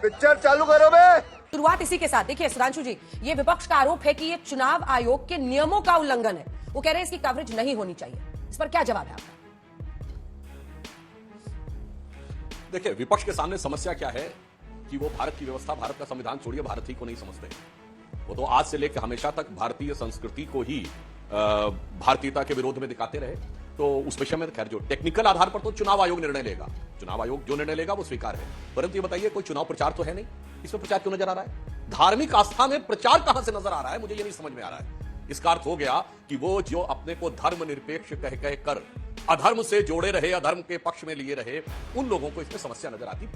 Picture चालू करो बे। शुरुआत इसी के साथ देखिए सुधांशु जी, ये विपक्ष का आरोप है कि ये चुनाव आयोग के नियमों का उल्लंघन है। वो कह रहे हैं इसकी कवरेज नहीं होनी चाहिए। इस पर क्या जवाब है आपका? देखिए, विपक्ष के सामने समस्या क्या है कि वो भारत की व्यवस्था, भारत का संविधान छोड़िए, भारतीय को नहीं समझते। वो तो आज से लेकर हमेशा तक भारतीय संस्कृति को ही भारतीयता के विरोध में दिखाते रहे। तो उस विषय में खैर जो टेक्निकल आधार पर तो चुनाव आयोग निर्णय लेगा, चुनाव आयोग जो निर्णय लेगा वो स्वीकार है। परंतु ये बताइए, कोई चुनाव प्रचार तो है नहीं, इसमें प्रचार क्यों नजर आ रहा है? धार्मिक आस्था में प्रचार कहां से नजर आ रहा है, मुझे ये नहीं समझ में आ रहा है। इसका अर्थ हो गया कि वो जो अपने को धर्मनिरपेक्ष कह कर अधर्म से जोड़े रहे, अधर्म के पक्ष में लिए रहे, उन लोगों को इसमें समस्या नजर आती।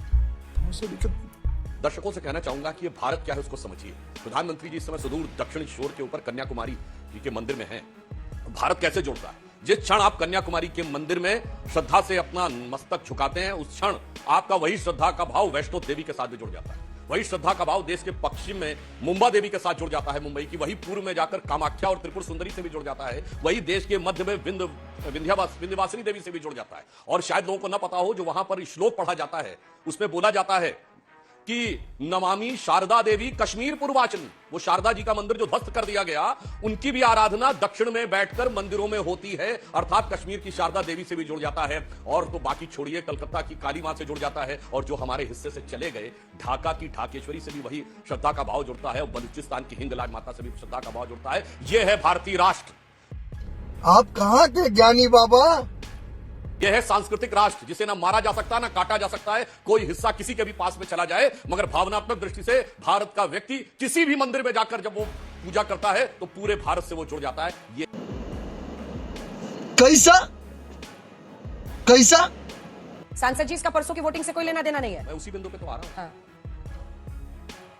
दर्शकों से कहना चाहूंगा कि ये भारत क्या है उसको समझिए। प्रधानमंत्री जी इस समय सुदूर दक्षिणी शोर के ऊपर कन्याकुमारी जी के मंदिर में हैं। भारत कैसे जोड़ता है? जिस क्षण आप कन्याकुमारी के मंदिर में श्रद्धा से अपना मस्तक झुकाते हैं, उस क्षण आपका वही श्रद्धा का भाव वैष्णो देवी के साथ भी जुड़ जाता है। वही श्रद्धा का भाव देश के पश्चिम में मुंबा देवी के साथ जुड़ जाता है, मुंबई की। वही पूर्व में जाकर कामाख्या और त्रिपुर सुंदरी से भी जुड़ जाता है। वही देश के मध्य में विंध्यवासिनी देवी से भी जुड़ जाता है। और शायद लोगों को ना पता हो, जो वहां पर श्लोक पढ़ा जाता है उसमें बोला जाता है कि नमामि शारदा देवी कश्मीर पूर्वाचन। वो शारदा जी का मंदिर जो ध्वस्त कर दिया गया, उनकी भी आराधना दक्षिण में बैठकर मंदिरों में होती है, अर्थात कश्मीर की शारदा देवी से भी जुड़ जाता है। और तो बाकी छोड़िए, कलकत्ता की काली मां से जुड़ जाता है। और जो हमारे हिस्से से चले गए, ढाका की ढाकेश्वरी से भी वही श्रद्धा का भाव जुड़ता है। और बलूचिस्तान की हिंगलाज माता से भी श्रद्धा का भाव जुड़ता है। यह है भारतीय राष्ट्र। आप कहाँ के ज्ञानी बाबा? यह है सांस्कृतिक राष्ट्र, जिसे ना मारा जा सकता ना काटा जा सकता है। कोई हिस्सा किसी के भी पास में चला जाए, मगर भावनात्मक दृष्टि से भारत का व्यक्ति किसी भी मंदिर में जाकर जब वो पूजा करता है तो पूरे भारत से वो जुड़ जाता है। ये कैसा कैसा सांसद जी, इसका परसों की वोटिंग से कोई लेना देना नहीं है। मैं उसी बिंदु पे तो आ रहा हूं। हाँ।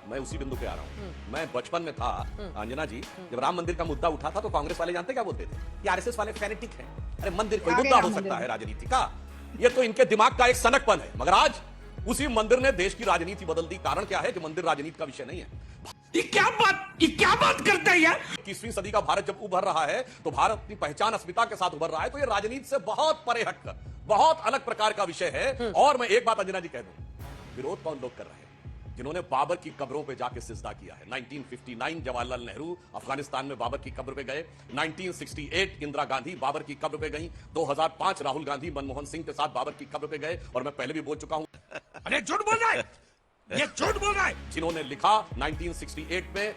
मैं उसी बिंदु पे आ रहा हूं। मैं बचपन में था, अंजना जी, जब राम मंदिर का मुद्दा उठा था तो कांग्रेस वाले जानते क्या बोलते थे? ये आरएसएस वाले फैनेटिक हैं। अरे मंदिर कोई मुद्दा हो सकता है राजनीति का? ये तो इनके दिमाग का एक सनकपन है। मगर आज उसी मंदिर ने देश की राजनीति बदल दी। कारण क्या है कि मंदिर राजनीति का विषय नहीं है। ये क्या बात करता है यार? 21वीं सदी का भारत जब उभर रहा है तो भारत अपनी पहचान अस्मिता के साथ उभर रहा है। तो ये राजनीति से बहुत परे हटकर बहुत अलग प्रकार का विषय है। और मैं एक बात अंजना जी कह दूं, विरोध कौन लोग कर रहे हैं? जिन्होंने बाबर की कब्रों पे जाके सिजदा किया है। 1959 जवाहरलाल नेहरू अफगानिस्तान में बाबर की कब्र पे गए। 1968 इंदिरा गांधी बाबर की कब्र पे गई। 2005 राहुल गांधी मनमोहन सिंह के साथ बाबर की कब्र पे गए। और मैं पहले भी बोल चुका हूं, अरे झूठ बोल रहा है, ये झूठ बोल रहा है। जिन्होंने लिखा 1968 में,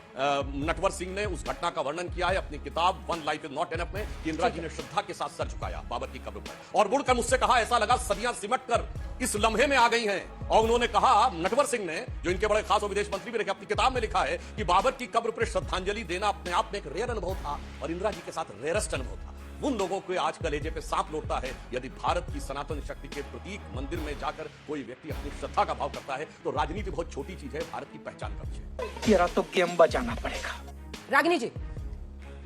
नटवर सिंह ने उस घटना का वर्णन किया है अपनी किताब one life is not enough में, कि इंदिरा जी ने श्रद्धा के साथ सर झुकाया बाबर की कब्र पर। और मुड़कर मुझसे कहा, ऐसा लगा सदियां सिमट कर इस लम्हे में आ गई हैं। और उन्होंने कहा, नटवर सिंह ने, जो इनके बड़े खास और विदेश मंत्री भी रहे, अपनी किताब में लिखा है कि बाबर की कब्र पर श्रद्धांजलि देना अपने आप में एक रेयर अनुभव था और इंदिरा जी के साथ रेयरेस्ट अनुभव था। उन लोगों को आज कलेजे पे सांप लौटता है। यदि भारत की सनातन शक्ति के प्रतीक मंदिर में जाकर कोई व्यक्ति अपनी श्रद्धा का भाव करता है तो राजनीति बहुत छोटी चीज है, भारत की पहचान का विषय। तेरा तो गेम बचाना पड़ेगा। रागिनी जी,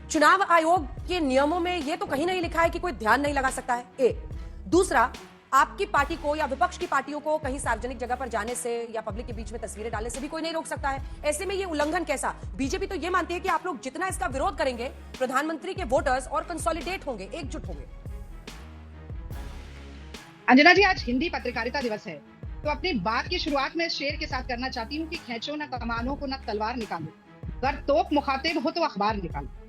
चुनाव आयोग के नियमों में यह तो कहीं नहीं लिखा है कि कोई ध्यान नहीं लगा सकता है, एक। दूसरा, आपकी पार्टी को या विपक्ष की पार्टियों को कहीं सार्वजनिक जगह पर जाने से या पब्लिक के बीच में तस्वीरें डालने से भी कोई नहीं रोक सकता है। ऐसे में ये उल्लंघन कैसा? बीजेपी तो ये मानती है कि आप लोग जितना इसका विरोध करेंगे, प्रधानमंत्री के वोटर्स और कंसोलिडेट होंगे, एकजुट होंगे। अंजना जी, आज हिंदी पत्रकारिता दिवस है, तो अपनी बात की शुरुआत में शेर के साथ करना चाहती हूँ कि खींचो न कमानों को न तलवार निकालो, अगर तोप मुखातिब हो तो अखबार निकालो।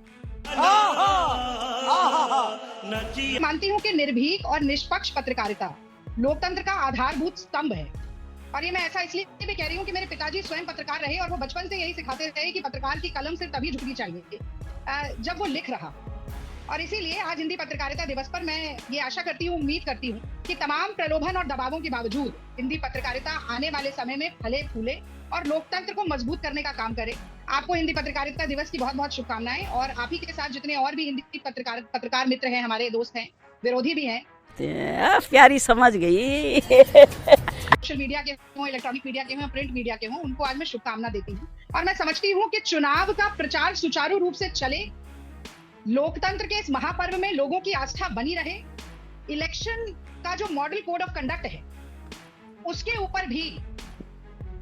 मानती हूँ कि निर्भीक और निष्पक्ष पत्रकारिता लोकतंत्र का आधारभूत स्तंभ है। और ये मैं ऐसा इसलिए भी कह रही हूँ कि मेरे पिताजी स्वयं पत्रकार रहे और वो बचपन से यही सिखाते रहे कि पत्रकार की कलम सिर्फ तभी झुकनी चाहिए जब वो लिख रहा। और इसीलिए आज हिंदी पत्रकारिता दिवस पर मैं ये आशा करती हूँ, उम्मीद करती हूँ कि तमाम प्रलोभन और दबावों के बावजूद हिंदी पत्रकारिता आने वाले समय में फले फूले और लोकतंत्र को मजबूत करने का काम करे। आपको हिंदी पत्रकारिता दिवस की बहुत बहुत शुभकामनाएं। और आप ही के साथ जितने और भी हिंदी पत्रकार मित्र हैं, हमारे दोस्त हैं, विरोधी भी हैं, प्यारी समझ गई। सोशल मीडिया के हों, इलेक्ट्रॉनिक मीडिया के हों, प्रिंट मीडिया के हों, उनको आज मैं शुभकामना देती हूँ। और मैं समझती हूँ कि चुनाव का प्रचार सुचारू रूप से चले, लोकतंत्र के इस महापर्व में लोगों की आस्था बनी रहे, इलेक्शन का जो मॉडल कोड ऑफ कंडक्ट है उसके ऊपर भी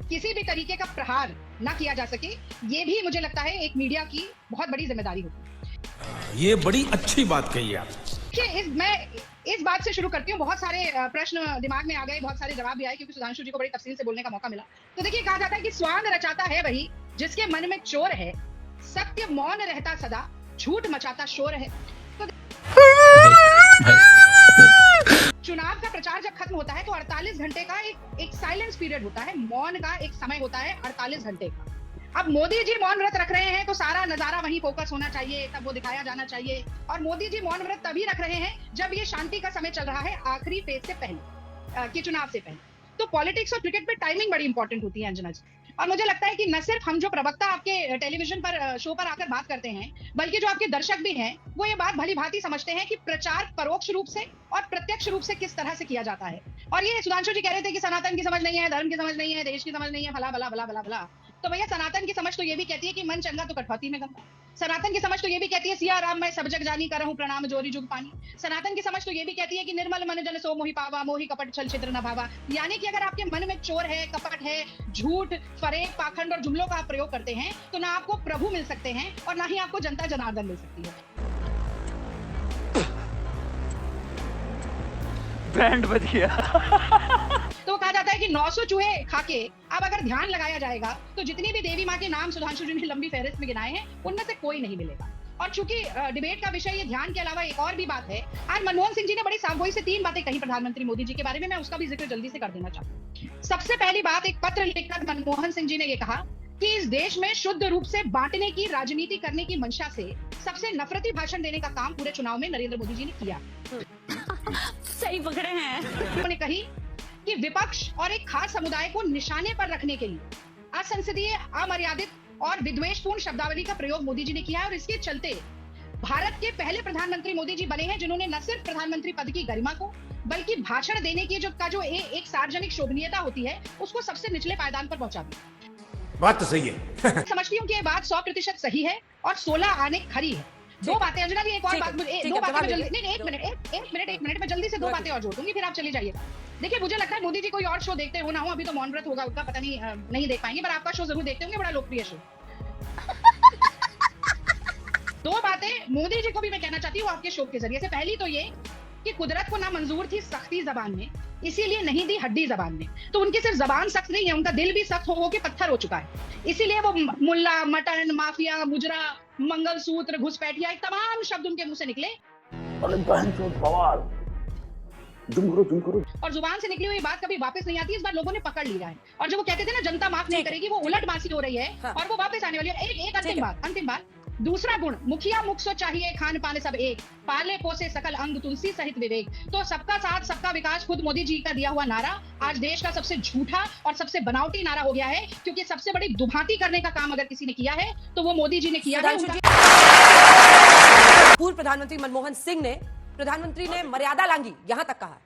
किसी भी तरीके का प्रहार ना किया जा सके, ये भी मुझे लगता है एक मीडिया की बहुत बड़ी जिम्मेदारी होगी। ये बड़ी अच्छी बात कही आप। मैं इस बात से शुरू करती हूँ। बहुत सारे प्रश्न दिमाग में आ गए, बहुत सारे जवाब भी आए, क्योंकि सुधांशु जी को बड़ी तफसील से बोलने का मौका मिला। तो देखिए, कहा जाता है कि स्वांग रचाता है वही जिसके मन में चोर है, सत्य मौन रहता सदा, झूठ मचाता शोर है। तो चुनाव का प्रचार जब खत्म होता है तो 48 घंटे का एक साइलेंस पीरियड होता है, मौन का एक समय होता है 48 घंटे का। अब मोदी जी मौन व्रत रख रहे हैं तो सारा नजारा वहीं फोकस होना चाहिए, तब वो दिखाया जाना चाहिए। और मोदी जी मौन व्रत तभी रख रहे हैं जब ये शांति का समय चल रहा है, आखिरी फेज से पहले के चुनाव से पहले। तो पॉलिटिक्स और क्रिकेट में टाइमिंग बड़ी इंपॉर्टेंट होती है अंजना जी। और मुझे लगता है कि न सिर्फ हम जो प्रवक्ता आपके टेलीविजन पर शो पर आकर बात करते हैं, बल्कि जो आपके दर्शक भी हैं, वो ये बात भली भांति समझते हैं कि प्रचार परोक्ष रूप से और प्रत्यक्ष रूप से किस तरह से किया जाता है। और ये सुधांशु जी कह रहे थे कि सनातन की समझ नहीं है, धर्म की समझ नहीं है, देश की समझ नहीं है, भला भला भला भला भला। तो भैया, सनातन की समझ तो ये भी कहती है कि मन चंगा तो कठौती में गंगा। सनातन की समझ तो ये भी कहती है सिया राम मैं सब जग जानी करहूं प्रणाम जोरी जुग पानी। सनातन की समझ तो ये भी कहती है कि निर्मल मन जन सो मोहि पावा, मोहि कपट छल छिद्र न भावा। यानी कि अगर आपके मन में चोर है, कपट है, झूठ, फरेब, पाखंड और जुमलों का आप प्रयोग करते हैं, तो ना आपको प्रभु मिल सकते हैं और ना ही आपको जनता जनार्दन मिल सकती है। बैंड बज गया। तो कहा जाता है कि 900 चूहे खाके अब अगर ध्यान लगाया जाएगा तो जितनी भी देवी माँ के नाम सुधांशु जी ने लंबी फहरिस्त में गिनाए हैं, उनमें से कोई नहीं मिलेगा। और चूंकि डिबेट का विषय ये ध्यान के अलावा एक और भी बात है, आज मनमोहन सिंह जी ने बड़ी साफगोई से 3 बातें कही प्रधानमंत्री मोदी जी के बारे में। मैं उसका भी जिक्र जल्दी से कर देना चाहती हूँ। सबसे पहली बात, एक पत्र लिखकर मनमोहन सिंह जी ने ये कहा कि इस देश में शुद्ध रूप से बांटने की राजनीति करने की मंशा से सबसे नफरती भाषण देने का काम पूरे चुनाव में नरेंद्र मोदी जी ने किया। सही पकड़े हैं। उन्होंने कही कि विपक्ष और एक खास समुदाय को निशाने पर रखने के लिए असंसदीय, अमर्यादित और विद्वेषपूर्ण शब्दावली का प्रयोग मोदी जी ने किया है। और इसके चलते भारत के पहले प्रधानमंत्री मोदी जी बने हैं जिन्होंने न सिर्फ प्रधानमंत्री पद की गरिमा को, बल्कि भाषण देने की जो एक सार्वजनिक शोभनीयता होती है, उसको सबसे निचले पायदान पर पहुंचा दिया। बात तो सही है। समझती हूँ कि ये बात 100% सही है और 16 आने खरी है। 2 बातें अंजना जी, एक और बात, 2 बातें मैं जल्दी, नहीं, 1 मिनट मैं जल्दी से 2 बातें और जोड़ दूंगी, फिर आप चली जाइएगा। देखिए, मुझे लगता है मोदी जी कोई और शो देखते हो ना हो, अभी तो मौन व्रत होगा उनका, पता नहीं देख पाएंगे, पर आपका शो जरूर देखते होंगे, बड़ा लोकप्रिय शो। 2 बातें मोदी जी को भी मैं कहना चाहती हूँ आपके शो के जरिए से। पहली तो ये कि कुदरत को ना मंजूर थी सख्ती जबान में, इसीलिए नहीं दी हड्डी जबान में। तो उनकी सिर्फ जबान सख्त नहीं है, उनका दिल भी सख्त हो के पत्थर हो चुका है। इसीलिए वो मुल्ला, मटन, माफिया, मुजरा, मंगलसूत्र, घुसपैठिया, एक तमाम शब्द उनके मुंह से निकले और जुबान से निकली हुई बात कभी वापस नहीं आती। इस बार लोगों ने पकड़ लिया है। और जो वो कहते थे ना जनता माफ नहीं करेगी, वो उलट बासी हो रही है। हाँ। और वो वापस आने वाली है। एक अंतिम बात, दूसरा गुण, मुखिया मुख सो चाहिए, खान पान सब एक, पाले पोसे सकल अंग तुलसी सहित विवेक। तो सबका साथ सबका विकास खुद मोदी जी का दिया हुआ नारा आज देश का सबसे झूठा और सबसे बनावटी नारा हो गया है, क्योंकि सबसे बड़ी दुभाती करने का काम अगर किसी ने किया है तो वो मोदी जी ने किया है। पूर्व प्रधानमंत्री मनमोहन सिंह ने, प्रधानमंत्री ने मर्यादा लांघी, यहां तक कहा।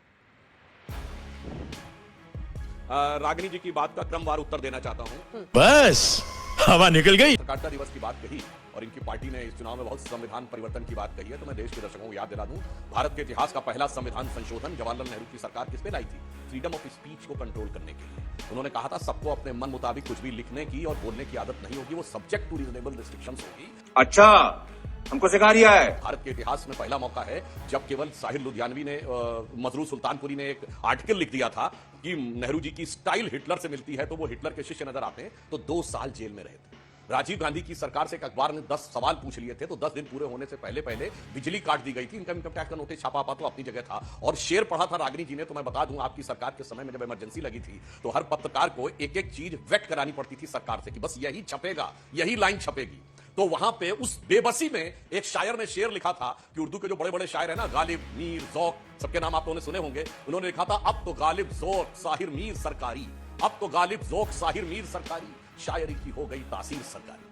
रागिनी जी की बात का क्रमवार उत्तर देना चाहता हूं। बस हवा निकल गई। पत्रकारिता दिवस की बात कही और इनकी पार्टी ने इस चुनाव में बहुत संविधान परिवर्तन की बात कही है, तो मैं देश के दर्शकों को याद दिला दूं, भारत के इतिहास का पहला संविधान संशोधन जवाहरलाल नेहरू की सरकार किस पे लाई थी? फ्रीडम ऑफ स्पीच को कंट्रोल करने के लिए। उन्होंने कहा था सबको अपने मन मुताबिक कुछ भी लिखने की और बोलने की आदत नहीं होगी, वो सब्जेक्ट टू रीजनेबल रिस्ट्रिक्शंस होगी। अच्छा, हमको सिखा दिया है। भारत के इतिहास में पहला मौका है जब केवल साहिर लुधियानवी ने, मजरू सुल्तानपुरी ने एक आर्टिकल लिख दिया था कि नेहरू जी की स्टाइल हिटलर से मिलती है, तो वो हिटलर के शिष्य नजर आते हैं, तो 2 साल जेल में रहे थे। राजीव गांधी की सरकार से एक अखबार ने 10 सवाल पूछ लिए थे, तो 10 दिन पूरे होने से पहले बिजली काट दी गई थी। इनकम टैक्स का नोटिस छापा तो अपनी जगह था। और शेर पढ़ा था रागिनी जी ने, तो मैं बता दूं, आपकी सरकार के समय में जब इमरजेंसी लगी थी तो हर पत्रकार को एक चीज वेट करानी पड़ती थी सरकार से कि बस यही छपेगा, यही लाइन छपेगी। तो वहां पे उस बेबसी में एक शायर ने शेर लिखा था कि उर्दू के जो बड़े बड़े शायर है ना, गालिब, मीर, ज़ौक़, सबके नाम आप लोगों ने सुने होंगे, उन्होंने लिखा था अब तो गालिब, ज़ौक़, साहिर, मीर सरकारी, अब तो गालिब, ज़ौक़, साहिर, मीर सरकारी, शायरी की हो गई तासीर सरकारी।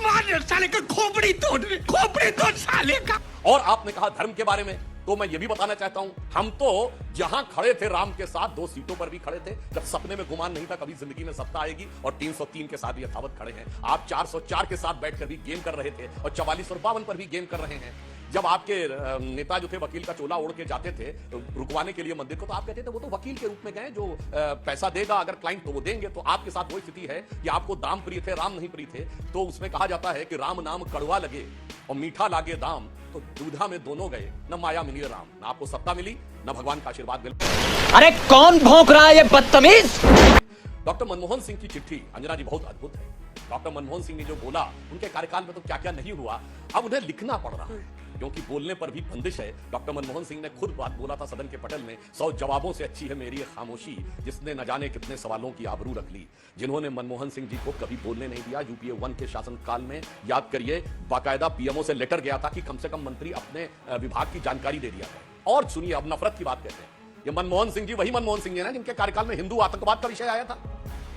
मार साले का खोपड़ी तोड़ साले का। और आपने कहा धर्म के बारे में, तो मैं ये भी बताना चाहता हूं, हम तो जहां खड़े थे राम के साथ 2 सीटों पर भी खड़े थे, जब सपने में गुमान नहीं था कभी जिंदगी में सत्ता आएगी, और 303 के साथ भी यथावत खड़े हैं। आप 404 के साथ बैठकर भी गेम कर रहे थे और 44 और 52 पर भी गेम कर रहे हैं। जब आपके नेता जो थे वकील का चोला ओढ़ के जाते थे रुकवाने के लिए मंदिर को, तो आप कहते थे वो तो वकील के रूप में गए, जो पैसा देगा अगर क्लाइंट तो वो देंगे। तो आपके साथ वही स्थिति है कि आपको दाम प्रिय थे, राम नहीं प्रिय थे। तो उसमें कहा जाता है कि राम नाम कड़वा लगे और मीठा लागे दाम, तो दूधा में दोनों गए, न माया मिली राम, न आपको सत्ता मिली न भगवान का आशीर्वाद मिला। अरे कौन भौंक रहा है ये बदतमीज? डॉक्टर मनमोहन सिंह की चिट्ठी अंजना जी बहुत अद्भुत है। डॉक्टर मनमोहन सिंह ने जो बोला, उनके कार्यकाल में तो क्या क्या नहीं हुआ, अब उन्हें लिखना पड़ रहा है क्योंकि बोलने पर भी बंदिश है। डॉक्टर मनमोहन सिंह ने खुद बात बोला था सदन के पटल में, 100 जवाबों से अच्छी है मेरी खामोशी, जिसने न जाने कितने सवालों की आबरू रख ली। जिन्होंने मनमोहन सिंह जी को कभी बोलने नहीं दिया। यूपीए 1 के शासनकाल में याद करिए, बाकायदा पीएमओ से लेटर गया था कि कम से कम मंत्री अपने विभाग की जानकारी दे दिया जाए। और सुनिए, अब नफरत की बात कहते हैं, ये मनमोहन सिंह जी वही मनमोहन सिंह है ना जिनके कार्यकाल में हिंदू आतंकवाद का विषय आया था।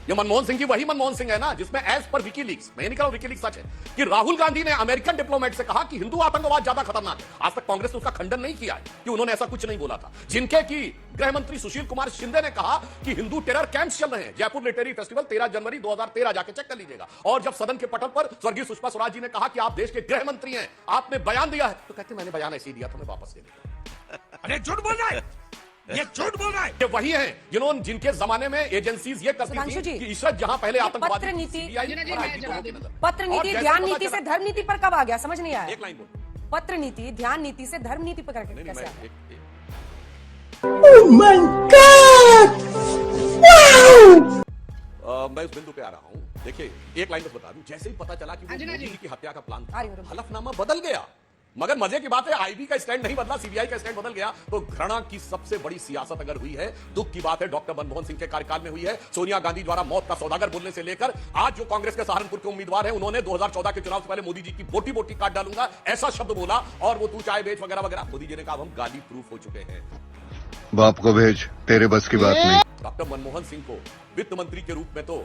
ये मनमोहन सिंह जी वही मनमोहन सिंह है ना जिसमें एज पर विकीलीक्स, मैं नहीं कह रहा हूं विकीलीक्स सच है, कि राहुल गांधी ने अमेरिकन डिप्लोमेट से कहा कि हिंदू आतंकवाद ज्यादा खतरनाक है। आज तक कांग्रेस ने उसका खंडन नहीं किया है कि उन्होंने ऐसा कुछ नहीं बोला था। जिनके की गृह मंत्री सुशील कुमार शिंदे ने कहा कि हिंदू टेरर कैंप्स चल रहे हैं। जयपुर लिटरेरी फेस्टिवल 13 जनवरी 2013 जाके चेक कर लीजिएगा। और जब सदन के पटल पर स्वर्गीय सुषमा स्वराज जी ने कहा कि आप देश के गृह मंत्री हैं, आपने बयान दिया है, तो कहते मैंने बयान ऐसे ही दिया था, मैं वापस ले लेता। अरे झूठ बोल रहा है, ये झूठ बोल रहा है। ये वही हैं जिन्होंने, जिनके जमाने में एजेंसीज ये करती सुधांशु थी जी, कि इशरत जहां पहले आतंकवादी पत्र नीति, पत्र नीति ध्यान नीति से धर्म नीति पर कब आ गया, समझ नहीं आया। एक लाइन बोल। पत्र नीति ध्यान नीति से धर्म नीति पर कैसे आ गया? मैं उस बिंदु पे आ रहा हूं। देखिए, एक लाइन बस बता दूं, जैसे ही पता चला कि वो मोदी जी की हत्या का प्लान था, हलफनामा बदल गया। मगर मजे की बात है, आईबी का स्टैंड नहीं बदला, सीबीआई का स्टैंड बदल गया। तो घृणा की सबसे बड़ी सियासत अगर हुई है, दुख की बात है डॉक्टर मनमोहन सिंह के कार्यकाल में हुई है। सोनिया गांधी द्वारा मौत का सौदागर बोलने से लेकर आज जो कांग्रेस के सहारनपुर के उम्मीदवार हैं, उन्होंने 2014 के चुनाव से पहले मोदी जी की बोटी बोटी काट डालूंगा ऐसा शब्द बोला, और वो तू चाय बेच वगैरह वगैरह। मोदी जी ने कहा हम गाली प्रूफ हो चुके हैं, बाप को भेज, तेरे बस की बात नहीं। डॉक्टर मनमोहन सिंह को वित्त मंत्री के रूप में तो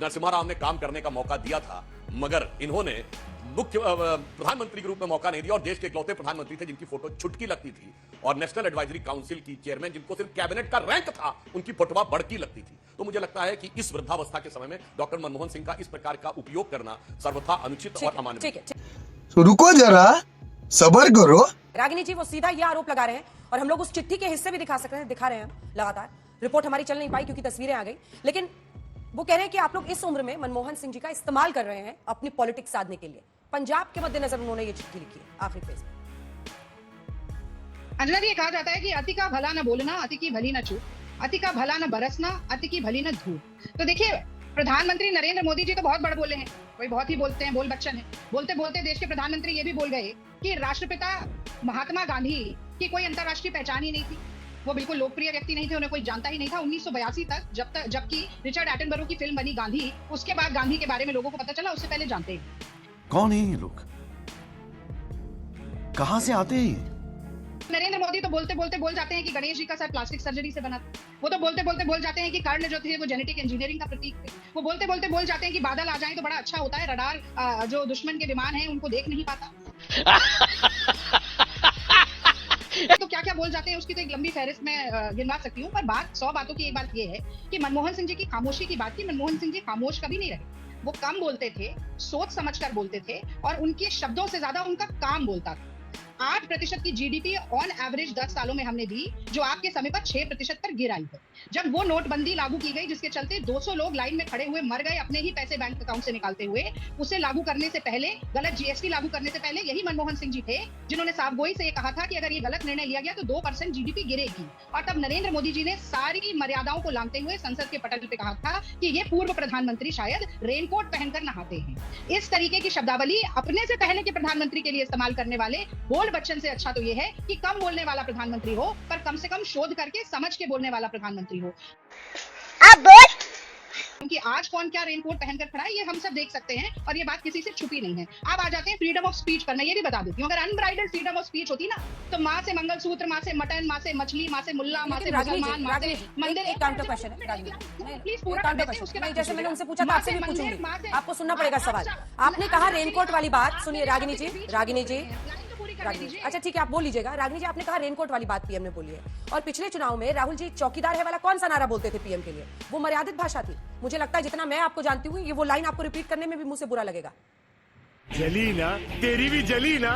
नरसिम्हा राव ने काम करने का मौका दिया था, मगर इन्होंने मुख्य प्रधानमंत्री के रूप में मौका नहीं दिया। और देश के इकलौते प्रधानमंत्री थे जिनकी फोटो छुटकी लगती थी, और नेशनल एडवाइजरी काउंसिल की चेयरमैन जिनको सिर्फ कैबिनेट का रैंक था, उनकी फोटोवा बड़की लगती थी। तो मुझे लगता है कि इस वृद्धावस्था के समय में डॉक्टर मनमोहन सिंह का इस प्रकार का उपयोग करना सर्वथा अनुचित और अमानवीय है। तो रुको जरा, सबर करो। रागिनी जी वो सीधा ये आरोप लगा रहे हैं, और हम लोग उस चिट्ठी के हिस्से भी दिखा सकते हैं, दिखा रहे हैं हम लगातार। रिपोर्ट हमारी चल नहीं पाई क्योंकि तस्वीरें आ गई, लेकिन वो कह रहे हैं कि आप लोग इस उम्र में मनमोहन सिंह जी का इस्तेमाल कर रहे हैं अपनी पॉलिटिक्स साधने के लिए। पंजाब के मद्देनजर उन्होंने ये चिट्ठी लिखी है आखिरी पेज में। अंजना जी, कहा जाता है कि अति का भला न बोलना, अति की भली न चूक, अति का भला न बरसना, अति की भली न धूप। तो देखिए, प्रधानमंत्री नरेंद्र मोदी जी तो बहुत बड़ बोले हैं, वही बहुत ही बोलते हैं, बोल बच्चन है। बोलते बोलते देश के प्रधानमंत्री ये भी बोल गए कि राष्ट्रपिता महात्मा गांधी की कोई अंतर्राष्ट्रीय पहचान ही नहीं थी, वो बिल्कुल लोकप्रिय व्यक्ति नहीं थे, उन्हें कोई जानता ही नहीं था। 1982 तक जबकि रिचर्ड एटनबरो की फिल्म बनी गांधी, उसके बाद गांधी के बारे में लोगों को पता चला, उससे पहले जानते हैं। कौन है ये लोग, कहां से आते हैं? नरेंद्र मोदी तो बोलते बोलते बोल जाते हैं कि गणेश जी का सर प्लास्टिक सर्जरी से बना था। वो तो बोलते बोलते बोल जाते हैं कि कर्ण जो थे वो जेनेटिक इंजीनियरिंग का प्रतीक थे। वो बोलते बोलते बोल जाते हैं कि बादल आ जाएं तो बड़ा अच्छा होता है, रडार जो दुश्मन के विमान हैं उनको देख नहीं पाता। तो क्या क्या बोल जाते हैं उसकी तो एक लंबी फहरिस्त में गिनवा सकती हूँ, पर बात 100 बातों की एक बात ये है कि मनमोहन सिंह जी की खामोशी की बात की, मनमोहन सिंह जी खामोश कभी नहीं रहे। वो कम बोलते थे, सोच समझकर बोलते थे, और उनके शब्दों से ज्यादा उनका काम बोलता था। 8% की जीडीपी ऑन एवरेज 10 सालों में हमने दी, जो आपके समय पर 6% पर गिर आई है। जब वो नोटबंदी लागू की गई जिसके चलते 200 लोग लाइन में खड़े हुए मर गए अपने ही पैसे बैंक अकाउंट से निकालते हुए, उसे लागू करने से पहले, गलत जीएसटी लागू करने से पहले यही मनमोहन सिंह जी थे जिन्होंने साफगोई से ये कहा था कि अगर ये गलत निर्णय लिया गया तो 2% जीडीपी गिरेगी। और तब नरेंद्र मोदी जी ने सारी मर्यादाओं को लांघते हुए संसद के पटल पे कहा था कि ये पूर्व प्रधानमंत्री शायद रेनकोट पहनकर नहाते हैं। इस तरीके की शब्दावली अपने से पहले के प्रधानमंत्री के लिए इस्तेमाल करने वाले बोल बच्चन से अच्छा तो ये है कि कम बोलने वाला प्रधानमंत्री हो, पर कम से कम शोध करके समझ के बोलने वाला प्रधानमंत्री हो। क्योंकि आज कौन क्या रेनकोट पहनकर खड़ा है ये हम सब देख सकते हैं, और ये बात किसी से छुपी नहीं है। अब आ जाते हैं फ्रीडम ऑफ स्पीच पर। मैं ये भी बता देती हूँ, अगर अनब्राइडल्ड फ्रीडम ऑफ स्पीच होती ना, तो माँ से मंगलसूत्र, माँ से मटन, माँ से मछली, माँ से मुल्ला, माँ से मुसलमान, माँ से मंदिर। एक काउंटर क्वेश्चन है प्लीज पूरा जैसे मैंने उनसे पूछा था, आपसे भी पूछूंगी, आपको सुनना पड़ेगा सवाल। आपने कहा रेनकोट वाली बात, सुनिए रागिनी जी, अच्छा ठीक है आप बोल लीजिएगा। रागिनी जी, आपने कहा रेनकोट वाली बात पीएम ने बोली है, और पिछले चुनाव में राहुल जी चौकीदार है वाला कौन सा नारा बोलते थे पीएम के लिए? वो मर्यादित भाषा थी। मुझे लगता है जितना मैं आपको जानती हूँ, ये वो लाइन आपको रिपीट करने में भी मुंह से बुरा लगेगा। जली ना, तेरी भी जली ना।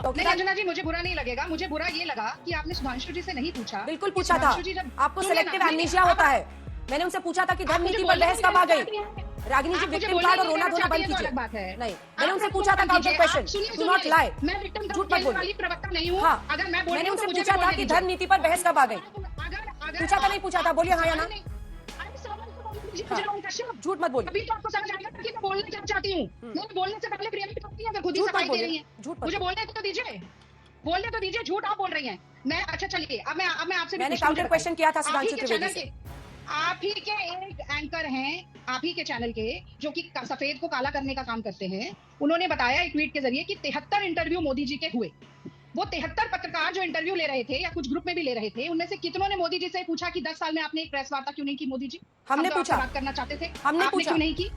नहीं अंजना जी, मुझे बुरा नहीं लगेगा। मुझे बुरा ये लगा कि आपने सुधांशु जी से नहीं पूछा। बिल्कुल कि पूछा था। सुधांशु जी जब आपको सुनिए ना, सिलेक्टिव नहीं, एमनीशिया आप- होता है। मैंने उनसे पूछा था कि धर्म मुझे नीति पर बोलने बहस की कब आ गई। चाहती हैं। रागिनी जी आप मुझे विक्टिम बोलने कार्ड और की रोना धोना बंद चाहती हैं तो कीजिए। अलग बात है। नहीं, आप मैंने उनसे मुझे पूछा था बोलने काउंटर दीजिए। क्वेश्चन, आप सुनिए, डू नॉट सुनिए। लाई, मैं विक्टिम झूठ मत खेलने बोलिए। वाली प्रवक्ता नहीं हूँ। हाँ, अगर मैं बोल मैंने रही हूँ तो उनसे मुझे पूछा भी था बोलने कि दीजिए। धर्म नीति पर बहस कब आ गई। अगर पूछा था नहीं पूछा था, बोलिए हाँ या ना। झूठ मत बोलिए। अभी तो आपको समझ आएगा कि मैं बोलना क्या चाहती हूँ। मैं बोलने से पहले प्रियंका करती है, अगर खुद ही झूठ मत सफाई दे बोलिए। रही है। झूठ मत मुझे बोलिए। बोलने तो दीजिए, बोलने तो दीजिए। झूठ आप बोल रही हैं। मैं अच्छा चलिए, अब मैं आपसे भी मैंने पूछती हूँ, काउंटर मुझे क्वेश्चन किया था बताइए। आप ही सुधांशु के त्रिवेदी चैनल से। के आप ही के एक एंकर हैं, आप ही के चैनल के, जो कि सफेद को काला करने का काम करते हैं। उन्होंने बताया एक ट्वीट के जरिए कि 73 इंटरव्यू मोदी जी के हुए। वो 73 पत्रकार जो इंटरव्यू ले रहे थे या कुछ ग्रुप में भी ले रहे थे, उनमें से कितनों ने मोदी जी से पूछा कि 10 साल में आपने एक प्रेस वार्ता क्यों नहीं की मोदी जी? हमने हम तो आपसे पूछा। बात करना चाहते थे, हमने आपने पूछा। क्यों नहीं की?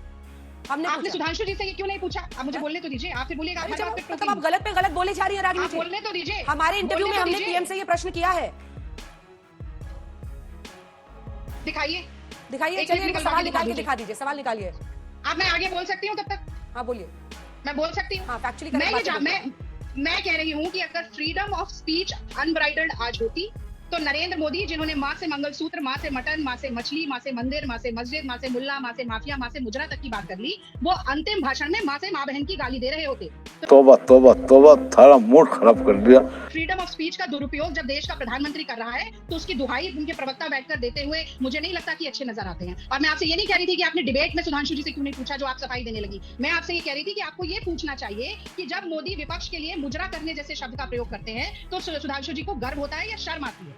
हमने आपने पूछा। सुधांशु जी से ये क्यों नहीं पूछा? आप मुझे बोलने तो दीजिए। आप फिर बोलिएगा अरे हर चलो, बात पे मतलब टोकी। आप गलत पे गलत बोले जा रही है रागिनी आप जी। बोलने तो दीजिए। हमारे इंटरव्यू में बोलने तो हमने दीजिए। पीएम से ये प्रश्न किया है। दिखाइए, दिखाइए, एक चलिए मिनट सवाल निकाल निकाल के दीजिए। दिखा दीजिए, सवाल निकालिए। अब मैं आगे बोल सकती हूँ तब तक? हाँ बोलिए। मैं बोल सकती हूँ? हाँ, फैक्चुअली मैं करेक्ट ये बातें जा- बोलते हैं। मैं कह रही हूँ कि अगर फ्रीडम ऑफ स्पीच अनब्राइडल्ड आज होती, तो नरेंद्र मोदी, जिन्होंने माँ से मंगलसूत्र, माँ से मटन, माँ से मछली, माँ से मंदिर, माँ से मस्जिद, माँ से मुल्ला, माँ से माफिया, माँ से मुजरा तक की बात कर ली, वो अंतिम भाषण में माँ से माँ बहन की गाली दे रहे होते। तोबा तोबा तोबा, थारा मूड खराब कर दिया। फ्रीडम ऑफ स्पीच का दुरुपयोग जब देश का प्रधानमंत्री कर रहा है, तो उसकी दुहाई उनके प्रवक्ता बैठकर देते हुए मुझे नहीं लगता कि अच्छे नजर आते हैं। और मैं आपसे ये नहीं कह रही थी कि आपने डिबेट में सुधांशु जी से क्यों नहीं पूछा, जो आप सफाई देने लगी। मैं आपसे ये कह रही थी कि आपको ये पूछना चाहिए कि जब मोदी विपक्ष के लिए मुजरा करने जैसे शब्द का प्रयोग करते हैं, तो सुधांशु जी को गर्व होता है या शर्म आती है?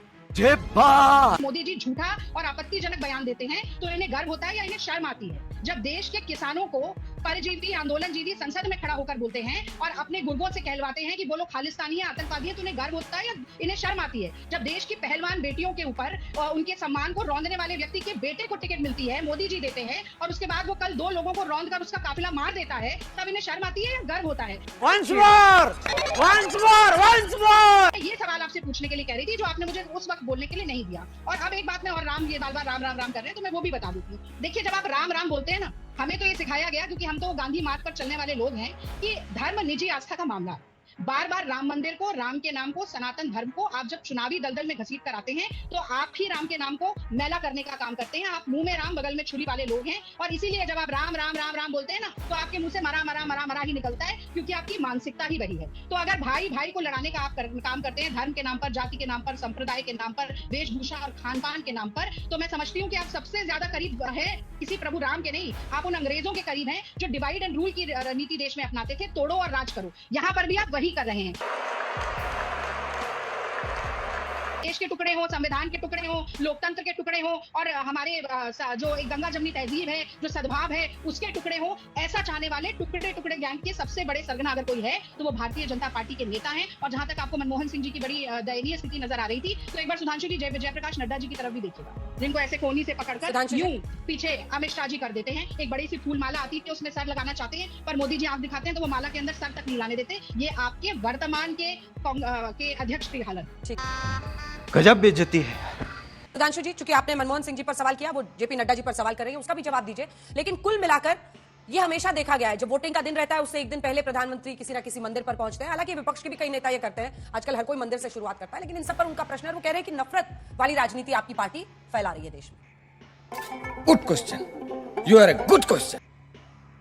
मोदी जी झूठा और आपत्तिजनक बयान देते हैं तो इन्हें गर्व होता है या इन्हें शर्म आती है? जब देश के किसानों को परजीवी आंदोलनजीवी संसद में खड़ा होकर बोलते हैं और अपने गुर्गों से कहलवाते हैं कि वो लोग खालिस्तानी है, आतंकवादी है, तो उन्हें गर्व होता है या इन्हें शर्म आती है? जब देश की पहलवान बेटियों के ऊपर उनके सम्मान को रौंदने वाले व्यक्ति के बेटे को टिकट मिलती है, मोदी जी देते हैं, और उसके बाद वो कल 2 लोगों को रौंद कर उसका काफिला मार देता है, तब इन्हें शर्म आती है या गर्व होता है? ये सवाल आपसे पूछने के लिए कह रही थी, जो आपने मुझे उस वक्त बोलने के लिए नहीं दिया। और अब एक बात में, और राम, ये बार बार राम राम राम कर रहे हैं, तो मैं वो भी बता दूंगी। देखिए, जब आप राम राम बोलते हैं ना, हमें तो ये सिखाया गया, क्योंकि हम तो गांधी मार्ग पर चलने वाले लोग हैं, कि धर्म निजी आस्था का मामला है। बार बार राम मंदिर को, राम के नाम को, सनातन धर्म को आप जब चुनावी दलदल में घसीट कर आते हैं, तो आप ही राम के नाम को मैला करने का काम करते हैं। आप मुंह में राम बगल में छुरी वाले लोग हैं, और इसीलिए जब आप राम राम राम राम बोलते हैं ना, तो आपके मुंह से मरा मरा मरा मरा ही निकलता है, क्योंकि आपकी मानसिकता ही वही है। तो अगर भाई भाई को लड़ाने का आप काम करते हैं, धर्म के नाम पर, जाति के नाम पर, संप्रदाय के नाम पर, वेशभूषा और खान पान के नाम पर, तो मैं समझती हूँ कि आप सबसे ज्यादा करीब है किसी प्रभु राम के नहीं, आप उन अंग्रेजों के करीब हैं जो डिवाइड एंड रूल की नीति देश में अपनाते थे, तोड़ो और राज करो। यहाँ पर भी आप वही कर रहे हैं। देश के टुकड़े हो, संविधान के टुकड़े हो, लोकतंत्र के टुकड़े हो, और हमारे जो एक गंगा जमनी तहजीब है, जो सद्भाव है, उसके टुकड़े हो, ऐसा चाहने वाले टुकड़े टुकड़े गैंग के सबसे बड़े सरगना अगर कोई है, तो वो भारतीय जनता पार्टी के नेता हैं। और जहां तक आपको मनमोहन सिंह जी की बड़ी दयनीय स्थिति नजर आ रही थी, तो एक बार सुधांशु जी जयप्रकाश नड्डा जी की तरफ भी देखिएगा, जिनको ऐसे कोहनी से पकड़कर यूं पीछे अमित शाह जी कर देते हैं। एक बड़ी सी फूल माला आती है, उसमें सर लगाना चाहते हैं, पर मोदी जी आंख दिखाते हैं तो वो माला के अंदर सर तक नहीं लाने देते। ये आपके वर्तमान के अध्यक्ष की हालत। गजब बेइज्जती है। सुधांशु जी, चूंकि आपने मनमोहन सिंह जी पर सवाल किया, वो जेपी नड्डा जी पर सवाल कर रही है, उसका भी जवाब दीजिए। लेकिन कुल मिलाकर ये हमेशा देखा गया है, जब वोटिंग का दिन रहता है, उससे एक दिन पहले प्रधानमंत्री किसी ना किसी मंदिर पर पहुंचते हैं। हालांकि विपक्ष के भी कई नेता ये करते हैं, आजकल हर कोई मंदिर से शुरुआत करता है, लेकिन इन सब पर उनका प्रश्न है, वो कह रहे हैं कि नफरत वाली राजनीति आपकी पार्टी फैला रही है देश में। Good question, you are a good question.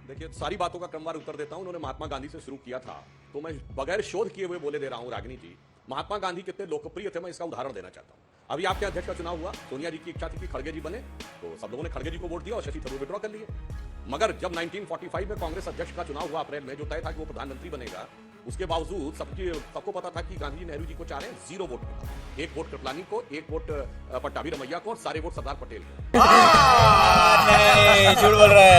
देखिए, सारी बातों का क्रमवार उत्तर देता हूं। उन्होंने महात्मा गांधी से शुरू किया था, तो मैं बगैर शोध किए हुए बोले दे रहा हूं रागिनी जी। महात्मा गांधी कितने लोकप्रिय थे, मैं इसका उदाहरण देना चाहता हूं। अभी आपके अध्यक्ष का चुनाव हुआ, सोनिया जी की इच्छा थी कि खड़गे जी बने, तो सब लोगों ने खड़गे जी को वोट दिया और शशि थरूर विड्रॉ कर लिए। मगर जब 1945 में कांग्रेस अध्यक्ष का चुनाव हुआ अप्रैल में, जो तय था कि वो प्रधानमंत्री बनेगा, उसके बावजूद सबको पता था कि गांधी जी नेहरू जी को चाह रहे हैं, 0 वोट मिला। 1 वोट कृपलानी को, 1 वोट पट्टाभी रमैया को, और सारे वोट सरदार पटेल को। झूठ बोल रहा है।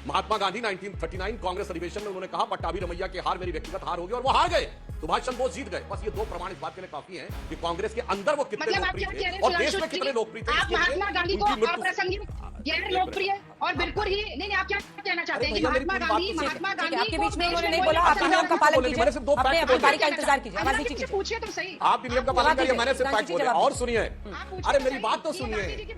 महात्मा गांधी 1939 कांग्रेस अधिवेशन में उन्होंने कहा, पट्टाभी रमैया की हार मेरी व्यक्तिगत हार होगी, और वो हार गए। सुभाष चंद्र बोस जीत गए। बस ये 2 प्रमाण इस बात के लिए काफी हैं कि कांग्रेस के अंदर वो कितने मतलब आप लोकप्रिय क्या कह थे रहे हैं और देश में कितने लोकप्रिय थे। आप महात्मा गांधी को अप्रासंगिक, गैर लोकप्रिय और बिल्कुल ही नहीं, आप क्या कहना चाहते हैं कि महात्मा गांधी आपके बीच में उन्होंने नहीं बोला, आप नियम का पालन कीजिए, अपने अपनी बारी का इंतजार कीजिए। आवाज नीचे कीजिए। पूछिए तो सही, आप भी नियम का पालन करिए, मैंने सिर्फ फैक्ट बोले। और सुनिए, अरे मेरी बात तो सुनिए।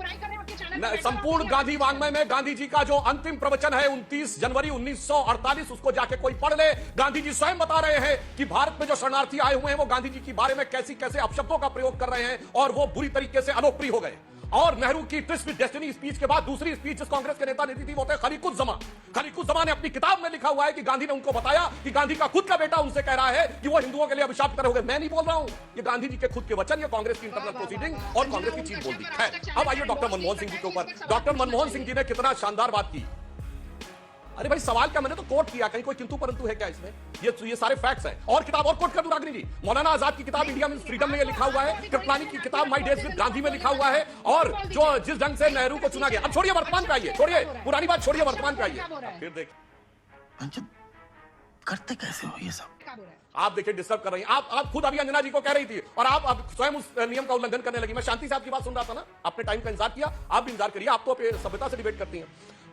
संपूर्ण गांधी वाङ्मय में गांधी जी का जो अंतिम प्रवचन है 29 जनवरी 1948, उसको जाके कोई पढ़ ले। गांधी जी स्वयं बता रहे हैं कि भारत में जो शरणार्थी आए हुए हैं वो गांधी जी के बारे में कैसे कैसे अपशब्दों का प्रयोग कर रहे हैं और वो बुरी तरीके से अलोकप्रिय हो गए। और नेहरू की ट्विस्ट विद डेस्टिनी स्पीच के बाद दूसरी स्पीच जिस कांग्रेस के नेता ने दी थी वो थे खलीकुज्जमा। खलीकुज्जमा ने अपनी किताब में लिखा हुआ है कि गांधी ने उनको बताया कि गांधी का खुद का बेटा उनसे कह रहा है कि वो हिंदुओं के लिए अभिशाप कर हो गए। मैं नहीं बोल रहा हूं, ये गांधी जी के खुद के वचन, ये कांग्रेस की इंटरनल प्रोसीडिंग और कांग्रेस की चीफ बोल दी है। अब आइए डॉक्टर मनमोहन सिंह जी के ऊपर। डॉक्टर मनमोहन सिंह जी ने कितना शानदार बात की। अरे भाई सवाल क्या, मैंने तो कोट किया, कहीं कोई किंतु परंतु है क्या इसमें? ये सारे फैक्ट्स हैं। और किताब और कोट कर दूं रागिनी जी, मौलाना आजाद की किताब इंडिया मींस फ्रीडम में ये लिखा हुआ है। कृपलानी की किताब माय डेज विद गांधी में लिखा हुआ है। और जो जिस ढंग से नेहरू को चुना गया, अब छोड़िए वर्तमान पे आइए, छोड़िए पुरानी बात, छोड़िए वर्तमान पे आइए। फिर देखिए करते कैसे हो ये सब? आप देखिए डिस्टर्ब कर रही हैं। आप खुद अभी अंजना जी को कह रही थी और आप स्वयं उस नियम का उल्लंघन करने लगी। मैं शांति से आपकी बात सुन रहा था ना, आपने टाइम का इंतजार किया, आप भी इंतजार करिए, आप तो सभ्यता से डिबेट करती हैं।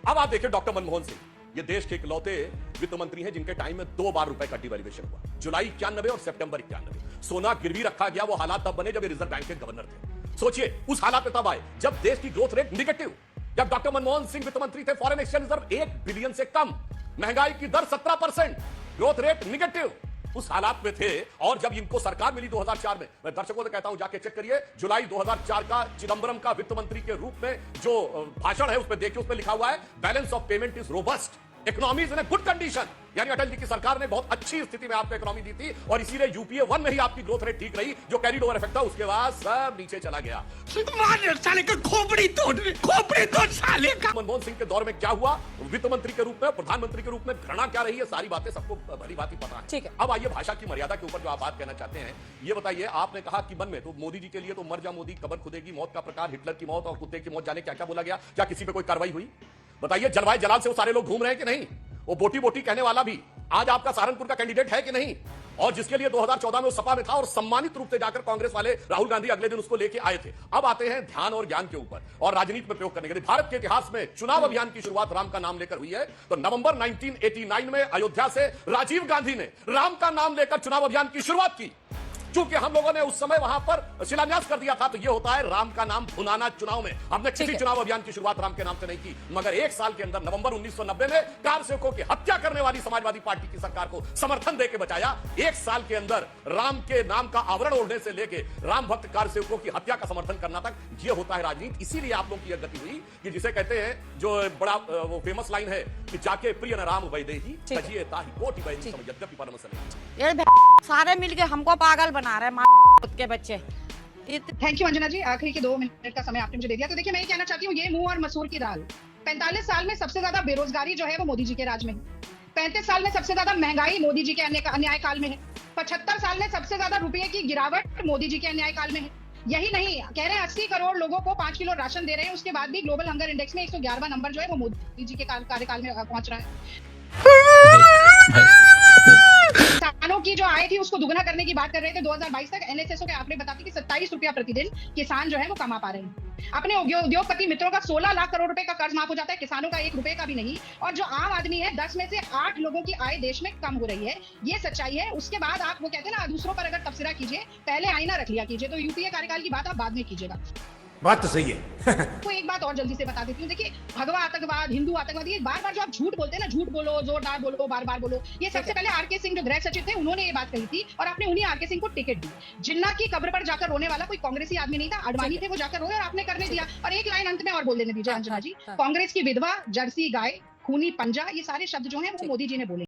अब आप देखिए डॉक्टर मनमोहन सिंह, ये देश के इकलौते वित्त मंत्री हैं जिनके टाइम में 2 बार रुपए का डिवैल्यूएशन हुआ, जुलाई 91 और सितंबर 91। सोना गिरवी रखा गया, वो हालात तब बने जब ये रिजर्व बैंक के गवर्नर थे। सोचिए उस हालात में तब आए जब देश की ग्रोथ रेट निगेटिव, जब डॉक्टर मनमोहन सिंह वित्त मंत्री थे, फॉरेन एक्सचेंज रिजर्व 1 बिलियन से कम, महंगाई की दर 17%, ग्रोथ रेट निगेटिव, उस हालात में थे। और जब इनको सरकार मिली 2004 में, मैं दर्शकों से कहता हूं जाके चेक करिए, जुलाई 2004 का चिदंबरम का वित्त मंत्री के रूप में जो भाषण है उसमें देखिए, उसमें लिखा हुआ है balance of payment is robust, economy is in good condition. यानी अटल जी की सरकार ने बहुत अच्छी स्थिति में आपको इकोनॉमी दी थी और इसीलिए यूपीए 1 में ही आपकी ग्रोथ रेट ठीक रही। जो कैरिड ओवर इफेक्ट था उसके बाद सब नीचे चला गया। साले का खोपड़ी तोड़ साले का। मनमोहन सिंह के दौर में क्या हुआ, वित्त मंत्री के रूप में, प्रधानमंत्री के रूप में घृणा क्या रही है, सारी बातें सबको भली भांति पता है। ठीक है। अब आइए भाषा की मर्यादा के ऊपर जो आप बात कहना चाहते हैं, ये बताइए। आपने कहा कि मन में तो मोदी जी के लिए तो मर जा मोदी, कब्र खुदेगी, मौत का प्रकार, हिटलर की मौत और कुत्ते की मौत, जाने क्या क्या बोला गया। क्या किसी पे कोई कार्रवाई हुई? बताइए। जलवायु जलाल से वो सारे लोग घूम रहे हैं कि नहीं? वो बोटी बोटी कहने वाला भी आज आपका सहारनपुर का कैंडिडेट है कि नहीं? और जिसके लिए 2014 में वो सपा में था और सम्मानित रूप से जाकर कांग्रेस वाले राहुल गांधी अगले दिन उसको लेके आए थे। अब आते हैं ध्यान और ज्ञान के ऊपर और राजनीति में प्रयोग करने के लिए। भारत के इतिहास में चुनाव अभियान की शुरुआत राम का नाम लेकर हुई है। तो नवंबर 1989 में अयोध्या से राजीव गांधी ने राम का नाम लेकर चुनाव अभियान की शुरुआत की। चूंकि हम लोगों ने उस समय वहां पर शिलान्यास कर दिया था, तो यह होता है राम का नाम भुनाना चुनाव में। हमने किसी चुनाव अभियान की शुरुआत राम के नाम से नहीं की, मगर 1 साल के अंदर नवंबर 1990 में कार सेवकों की हत्या करने वाली समाजवादी पार्टी की सरकार को समर्थन देकर बचाया। 1 साल के अंदर राम के नाम का आवरण ओढ़ने से लेके राम भक्त कार सेवकों की हत्या का समर्थन करना तक, यह होता है राजनीति। इसीलिए आप लोगों की यह गति हुई कि जिसे कहते हैं, जो बड़ा वो फेमस लाइन है कि जाके प्रिय न राम वैदेही तजिए ताहि कोटि वैरी सम यद्यपि परम सने। ये सारे मिलके हमको पागल बना रहे हैं के बच्चे। थैंक यू अंजना जी, आखिरी के 2 मिनट का समय आपने मुझे दे दिया। तो देखिए मैं ये कहना चाहती हूँ, ये मुंह और मसूर की दाल। 45 साल में सबसे ज्यादा बेरोजगारी जो है वो मोदी जी के राज में है। 35 साल में सबसे ज्यादा महंगाई मोदी जी के अन्याय काल में है। 75 साल में सबसे ज्यादा रुपये की गिरावट मोदी जी के अन्याय काल में है। यही नहीं, कह रहे हैं 80 करोड़ लोगों को 5 किलो राशन दे रहे हैं, उसके बाद भी ग्लोबल हंगर इंडेक्स में 111वां नंबर जो है वो मोदी जी के कार्यकाल में पहुंच रहा है। किसानों की जो आय थी उसको दुगना करने की बात कर रहे थे 2022 तक। एनएसएसओ के आंकड़े बताते कि 27 रुपया प्रतिदिन किसान जो है वो कमा पा रहे हैं। अपने उद्योगपति मित्रों का 16 लाख करोड़ रुपए का कर्ज माफ हो जाता है, किसानों का 1 रुपए का भी नहीं। और जो आम आदमी है 10 में से 8 लोगों की आय देश में कम हो रही है, ये सच्चाई है। उसके बाद आप वो कहते हैं ना, दूसरों पर अगर तबसरा कीजिए, पहले आईना रख लिया कीजिए। तो यूपीए कार्यकाल की बात आप बाद में कीजिएगा। बात तो सही है। तो एक बात और जल्दी से बता देती हूँ, देखिए भगवा आतंकवाद, हिंदू आतंकवाद, ये बार बार जो आप झूठ बोलते हैं ना, झूठ बोलो, जोरदार बोलो, बार बार बोलो, ये सबसे पहले आरके सिंह जो गृह सचिव थे उन्होंने ये बात कही थी और आपने उन्हीं आरके सिंह को टिकट दी। जिन्ना की कब्र पर जाकर रोने वाला कोई कांग्रेसी आदमी नहीं था, अडवाणी थे, वो जाकर रोए और आपने करने दिया। और एक लाइन अंत में और बोल देने दीजिए अंजना जी, कांग्रेस की विधवा, जर्सी गाय, खूनी पंजा, ये सारे शब्द जो है वो मोदी जी ने बोले।